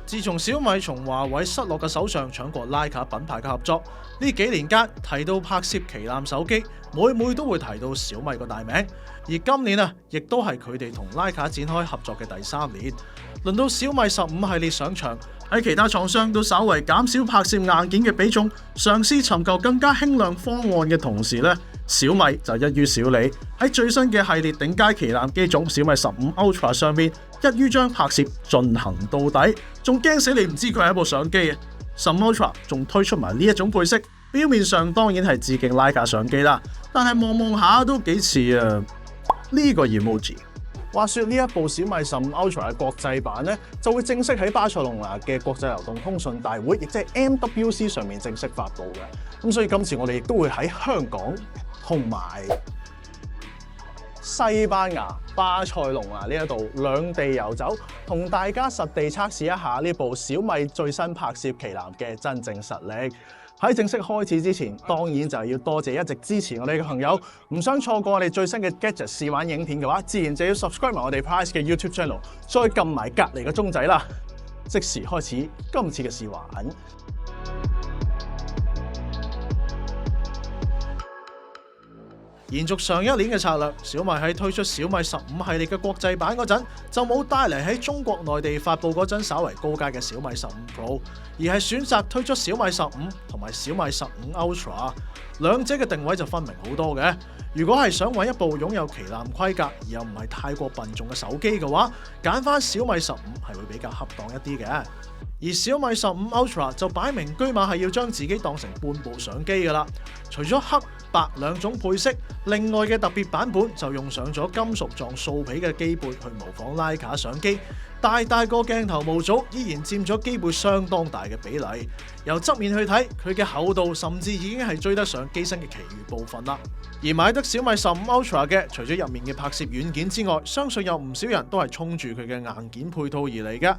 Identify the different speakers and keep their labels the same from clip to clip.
Speaker 1: 自從小米從華為失落嘅手上搶過徠卡品牌嘅合作，呢幾年間提到拍攝旗艦手機，每都會提到小米個大名。而今年啊，亦都係佢哋同徠卡展開合作嘅第3年。輪到小米15系列上場，喺其他廠商都稍為減少拍攝硬件嘅比重，嘗試尋求更加輕量方案嘅同時呢，小米就一於小理，喺最新嘅系列頂階旗艦機種小米15 Ultra 上面，一於將拍攝進行到底，仲驚死你唔知佢係一部相機啊！15 Ultra 仲推出埋呢一種配色，表面上當然係致敬徠卡相機啦，但係望下都幾似呢個 emoji。話說呢一部小米15 Ultra 嘅國際版呢，就會正式喺巴塞隆拿嘅國際流動通訊大會，亦即係 MWC 上面正式發布嘅。咁所以今次我哋亦都會喺香港同埋西班牙、巴塞隆拿呢一度兩地遊走，同大家實地測試一下呢部小米最新拍攝旗艦嘅真正實力。喺正式開始之前，當然就係要多謝一直支持我哋嘅朋友。唔想錯過我哋最新嘅 Gadget 試玩影片嘅話，自然就要 subscribe 埋我哋 Price 嘅 YouTube channel， 再撳埋隔離個鐘仔啦。即時開始今次嘅試玩。延續上一年嘅策略，小米喺推出小米15系列嘅國際版嗰陣，就冇帶嚟喺中國內地發布嗰陣稍為高階嘅小米15 Pro， 而係選擇推出小米15同埋小米15 Ultra， 兩者嘅定位就分明好多嘅。如果係想揾一部擁有旗艦規格而又唔係太過笨重嘅手機嘅話，揀翻小米15係會比較恰當一啲嘅。而小米15 Ultra 就擺明車馬係要將自己當成半部相機㗎啦。除咗黑白兩種配色，另外嘅特別版本就用上咗金屬狀素皮嘅機背去模仿徠卡相機，大個鏡頭模組依然佔咗機背相當大嘅比例。由側面去睇，佢嘅厚度甚至已經係追得上機身嘅其餘部分啦。而買得小米15 Ultra 嘅，除咗入面嘅拍攝軟件之外，相信有唔少人都係衝住佢嘅硬件配套而嚟嘅。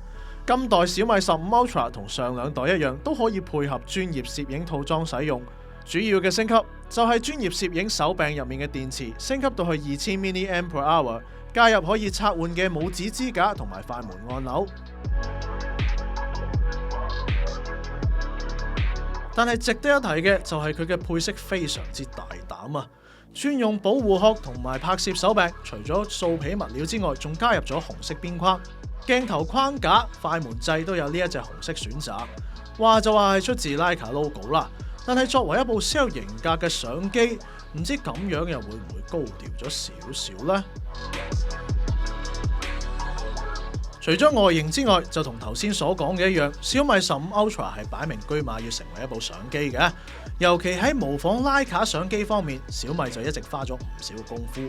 Speaker 1: 今代小米15 Ultra 同上兩代一樣，都可以配合專業攝影套裝使用。主要嘅升級就係專業攝影手柄入面嘅電池升級到去2000 mAh， 加入可以插換嘅拇指支架同埋快門按鈕。但係值得一提嘅就係佢嘅配色非常之大膽啊！專用保護殼同埋拍攝手柄，除咗素皮物料之外，仲加入咗紅色邊框。鏡頭框架、快門掣都有呢一隻紅色選擇。話就話係出自徠卡 logo 啦，但係作為一部 sell 型格嘅相機，唔知咁樣又會唔會高調咗少少呢？除咗外形之外，就同頭先所講嘅一樣，小米15 Ultra 係擺明車馬要成為一部相機嘅。尤其喺模仿徠卡相機方面，小米就一直花咗唔少功夫。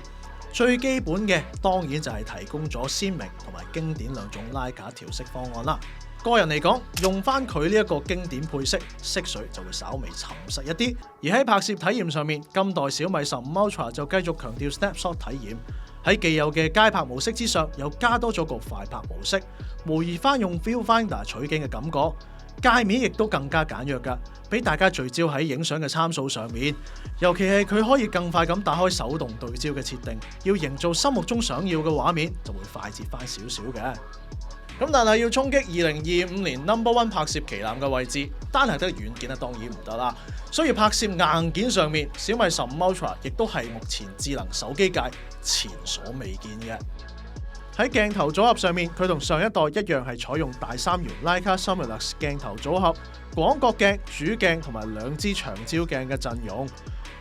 Speaker 1: 最基本嘅當然就係提供咗鮮明同埋經典兩種徠卡調色方案啦。個人嚟講，用翻佢呢一個經典配色，色水就會稍微沉實一啲。而喺拍攝體驗上面，今代小米15 Ultra 就繼續強調 Snapshot 體驗，喺既有嘅街拍模式之上，又加多咗個快拍模式，模擬翻用 Viewfinder 取景嘅感覺。界面亦都更加簡約㗎，俾大家聚焦喺影相嘅參數上面。尤其係佢可以更快咁打開手動對焦嘅設定，要營造心目中想要嘅畫面，就會快捷翻少少嘅。咁但係要衝擊2025年 No.1 拍攝旗艦嘅位置，單係得軟件咧當然唔得啦。所以拍攝硬件上面，小米15 Ultra 亦都係目前智能手機界前所未見嘅。喺鏡頭組合上面，佢同上一代一樣係採用大三元徠卡 Summilux 鏡頭組合，廣角鏡、主鏡同埋兩支長焦鏡嘅陣容，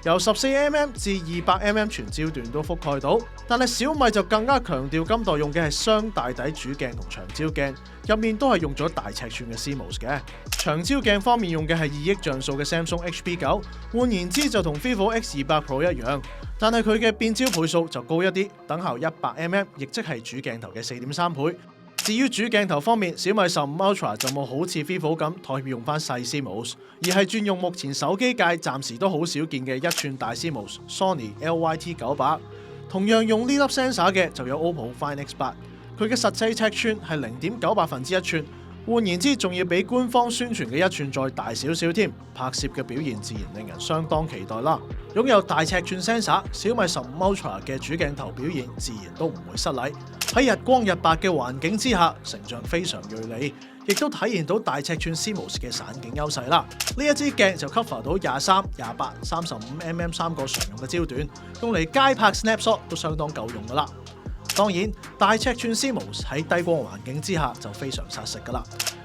Speaker 1: 由 14mm 至 200mm 全焦段都覆蓋到。但係小米就更加強調今代用嘅係雙大底主鏡同長焦鏡，入面都係用咗大尺寸嘅 CMOS 嘅。長焦鏡方面用嘅係2億像素嘅 Samsung HP9， 換言之就同 Vivo X28 Pro 一樣，但係佢嘅變焦倍數就高一啲，等效 100mm， 亦即係主鏡頭嘅4.3倍。至於主鏡頭方面，小米15 Ultra 就冇好似 Vivo 咁妥協用翻細 CMOS， 而係轉用目前手機界暫時都好少見嘅1寸大 CMOS Sony LYT900。同樣用呢粒 sensor 嘅就有 OPPO Find X8， 佢嘅實際尺寸係 0.98 寸，換言之仲要比官方宣傳嘅1寸再大少少添，拍攝嘅表現自然令人相當期待啦。擁有大尺寸 sensor， 小米15 Ultra 嘅主鏡頭表現自然都唔會失禮。喺日光日白嘅環境之下，成像非常銳利，亦都體現到大尺寸 CMOS 嘅散景優勢啦。呢一支鏡就 cover 到23、28、35mm 3個常用嘅焦段，用嚟街拍 snapshot 都相當夠用噶啦。當然，大尺寸 CMOS 喺低光環境之下就非常殺食噶啦。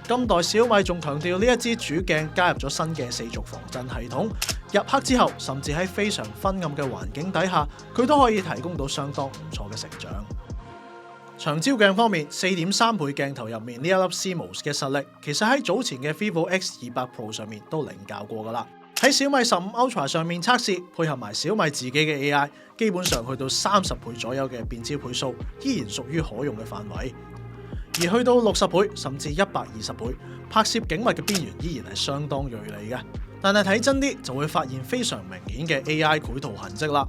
Speaker 1: 今代小米仲強調呢一支主鏡加入咗新嘅4軸防震系統，入黑之後，甚至喺非常昏暗嘅環境底下，佢都可以提供到相當唔錯嘅成像。長焦鏡方面，4.3倍鏡頭入面呢一粒 CMOS 嘅實力，其實喺早前嘅 Vivo X200 Pro 上面都領教過噶啦。喺小米15 Ultra 上面測試，配合埋小米自己嘅 AI， 基本上去到30倍左右嘅變焦倍數，依然屬於可用嘅範圍。而去到60倍甚至120倍，拍攝景物嘅邊緣依然係相當銳利嘅。但係睇真啲就會發現非常明顯嘅 AI 繪圖痕跡啦。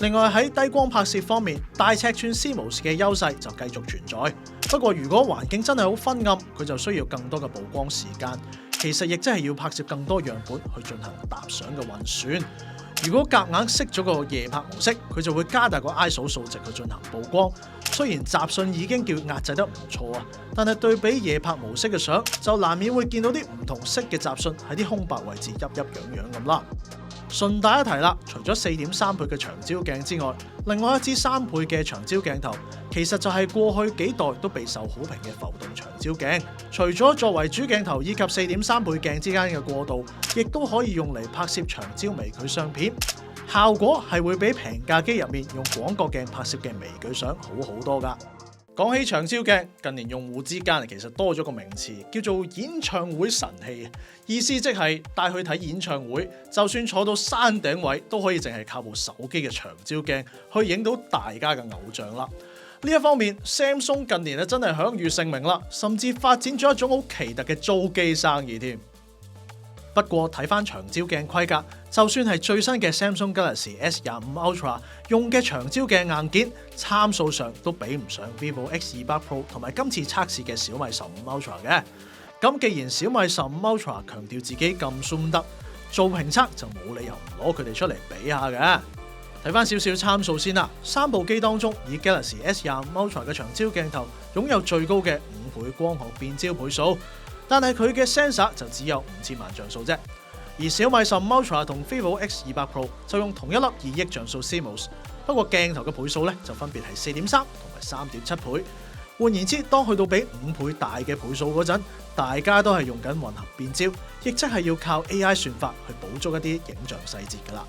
Speaker 1: 另外喺低光拍攝方面，大尺寸 CMOS 嘅優勢就繼續存在。不過如果環境真係好昏暗，佢就需要更多嘅曝光時間。其實亦真係要拍攝更多樣本去進行搭相嘅運算。如果夾硬熄咗個夜拍模式，佢就會加大個 ISO 數值去進行曝光。雖然雜訊已經叫壓制得唔錯啊，但係對比夜拍模式嘅相，就難免會見到啲唔同色嘅雜訊喺啲空白位置鬱鬱癢癢咁啦。順帶一提啦，除咗4.3倍嘅長焦鏡之外，另外一支3倍嘅長焦鏡頭，其實就係過去幾代都備受好評嘅浮動長焦鏡。除咗作為主鏡頭以及4.3倍鏡之間嘅過渡，亦都可以用嚟拍攝長焦微距相片，效果係會比平價機入面用廣角鏡拍攝嘅微距相好好多㗎。講起長焦鏡，近年用戶之間其實多咗個名詞叫做演唱會神器，意思即係帶去睇演唱會，就算坐到山頂位都可以淨係靠部手機嘅長焦鏡去影到大家嘅偶像啦。呢一方面 Samsung 近年真係享譽盛名啦，甚至發展咗一種好奇特嘅租機生意添。不過睇翻長焦鏡規格，就算係最新嘅 Samsung Galaxy S25 Ultra 用嘅長焦鏡硬件，參數上都比唔上 Vivo X200 Pro 同埋今次測試嘅小米15 Ultra 嘅。咁既然小米15 Ultra 強調自己咁 zoom 得，做評測就冇理由唔攞佢哋出嚟比下嘅。睇翻少少參數先啦，三部機當中以 Galaxy S25 Ultra 嘅長焦鏡頭擁有最高嘅5倍光學變焦倍數。但係佢嘅 sensor 就只有5000萬像素啫，而小米15 Ultra 同 Vivo X200 Pro 就用同一粒2億像素 CMOS， 不過鏡頭嘅倍數就分別係 4.3 同埋 3.7 倍。換言之，當去到比5倍大嘅倍數嗰陣，大家都係用緊混合變焦，亦即係要靠 AI 算法去捕捉一啲影像細節㗎啦。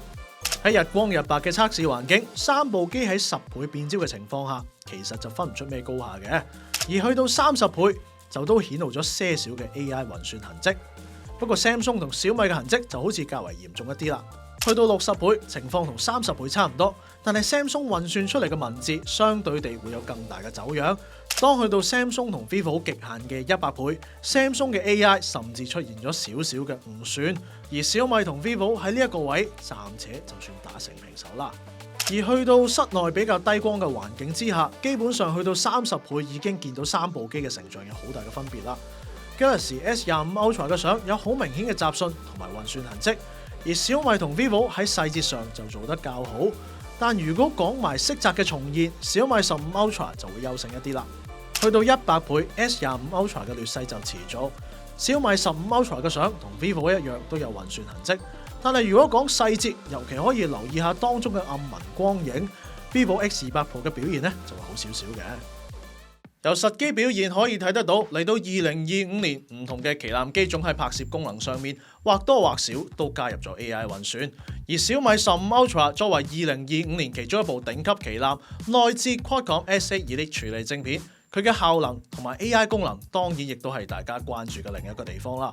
Speaker 1: 喺日光日白嘅測試環境，三部機喺10倍變焦嘅情況下，其實就分唔出咩高下嘅，而去到30倍，就都顯露咗些少嘅 AI 運算痕跡。不過 Samsung 同小米嘅痕跡就好似較為嚴重一啲啦。去到60倍，情況同30倍差唔多，但係 Samsung 運算出嚟嘅文字相對地會有更大嘅走樣。當去到 Samsung 同 Vivo 極限嘅100倍 ，Samsung 嘅 AI 甚至出現咗少少嘅誤算，而小米同 Vivo 喺呢一個位暫且就算打成平手啦。而去到室內比較低光嘅環境之下，基本上去到30倍已經見到三部機嘅成像有好大嘅分別啦。Galaxy S25 Ultra 嘅相有好明顯嘅雜訊同埋運算痕跡，而小米同 Vivo 喺細節上就做得較好。但如果講埋色澤嘅重現，小米15 Ultra 就會優勝一啲啦。去到100倍 S25 Ultra 嘅劣勢就持續，小米15 Ultra 嘅相同 Vivo 一樣都有運算痕跡。但係如果講細節，尤其可以留意下當中嘅暗紋光影 ，Vivo X200 Pro 嘅表現就會好少少嘅。由實機表現可以睇得到，嚟到2025年，唔同嘅旗艦機種喺拍攝功能上面或多或少都加入咗 AI 運算。而小米15 Ultra 作為2025年其中一部頂級旗艦，內置 Qualcomm S8 Elite 處理晶片，佢嘅效能同埋 AI 功能當然亦都係大家關注嘅另一個地方啦。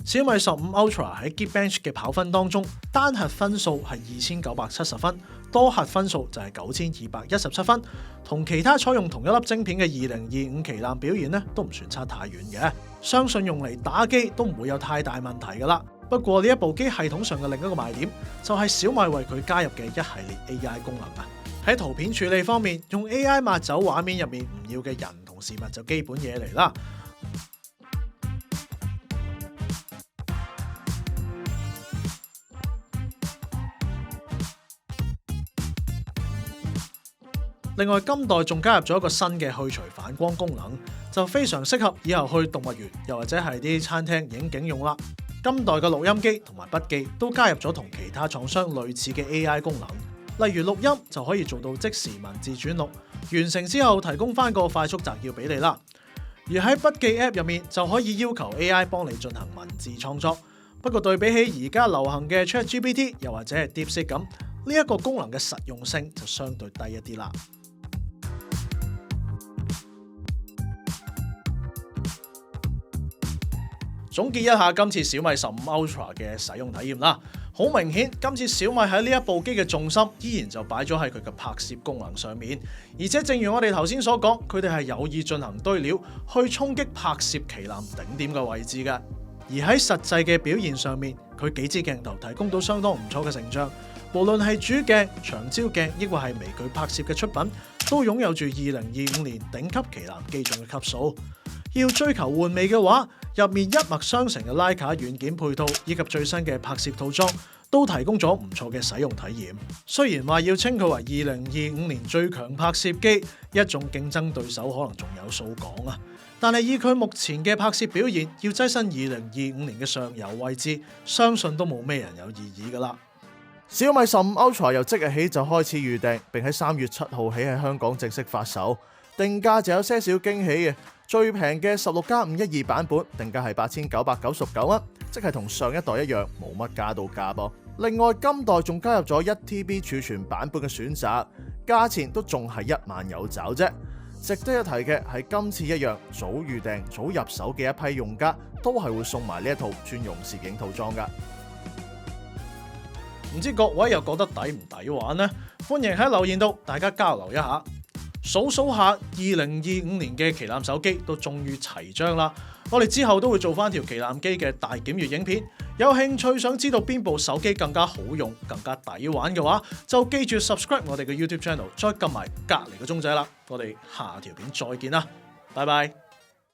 Speaker 1: 小米15 Ultra 喺 Geekbench 嘅跑分當中，單核分數係2970分，多核分數就係9217分，同其他採用同一粒晶片嘅2025旗艦表現都唔算差太遠嘅，相信用嚟打機都唔會有太大問題噶啦。不過呢一部機系統上嘅另一個賣點，就係小米為佢加入嘅一系列 AI 功能啊。喺圖片處理方面，用 AI 抹走畫面入面唔要嘅人同事物就基本嘢嚟啦。另外，今代仲加入咗一個新嘅去除反光功能，就非常適合以後去動物園又或者係啲餐廳影景用啦。今代嘅錄音機同埋筆記都加入咗同其他廠商類似嘅 AI 功能，例如錄音就可以做到即時文字轉錄，完成之後提供翻個快速摘要俾你啦。而喺筆記 App 入面就可以要求 AI 幫你進行文字創作。不過對比起而家流行嘅 ChatGPT 又或者係 DeepSeek 咁，呢一個功能嘅實用性就相對低一啲啦。總結一下今次小米15 Ultra 嘅使用體驗啦，好明顯今次小米喺呢一部機嘅重心依然就擺咗喺佢嘅拍攝功能上面，而且正如我哋頭先所講，佢哋係有意進行堆料去衝擊拍攝旗艦頂點嘅位置嘅。而喺實際嘅表現上面，佢幾支鏡頭提供到相當唔錯嘅成像，無論係主鏡、長焦鏡，抑或係微距拍攝嘅出品，都擁有住2025年頂級旗艦機種嘅級數。要追求玩味嘅話，入面一脈相承嘅Leica軟件配套以及最新嘅拍攝套裝，都提供咗唔錯嘅使用體驗。雖然話要稱佢為2025年最強拍攝機，一眾競爭對手可能仲有數講啊，但係以佢目前嘅拍攝表現，要躋身2025年嘅上游位置，相信都冇咩人有異議噶啦。
Speaker 2: 小米15 Ultra 由即日起就開始預訂，並喺3月7號起喺香港正式發售，定價就有些少驚喜嘅。最平嘅16+512版本定價係8999蚊，即係同上一代一樣冇乜加到價噃。另外今代仲加入咗1TB 儲存版本嘅選擇，價錢都仲係1萬有找啫。值得一提嘅係今次一樣早預訂早入手嘅一批用家都係會送埋呢一套專用攝影套裝㗎。
Speaker 1: 唔知各位又覺得抵唔抵玩呢？歡迎喺留言度大家交流一下。數下2025年嘅旗艦手機都終於齊章啦！我哋之後都會做翻條旗艦機嘅大檢閱影片。有興趣想知道邊部手機更加好用、更加抵玩嘅話，就記住 subscribe 我哋嘅 YouTube channel，再撳埋隔離個鐘仔啦！我哋下條片再見啦，拜拜。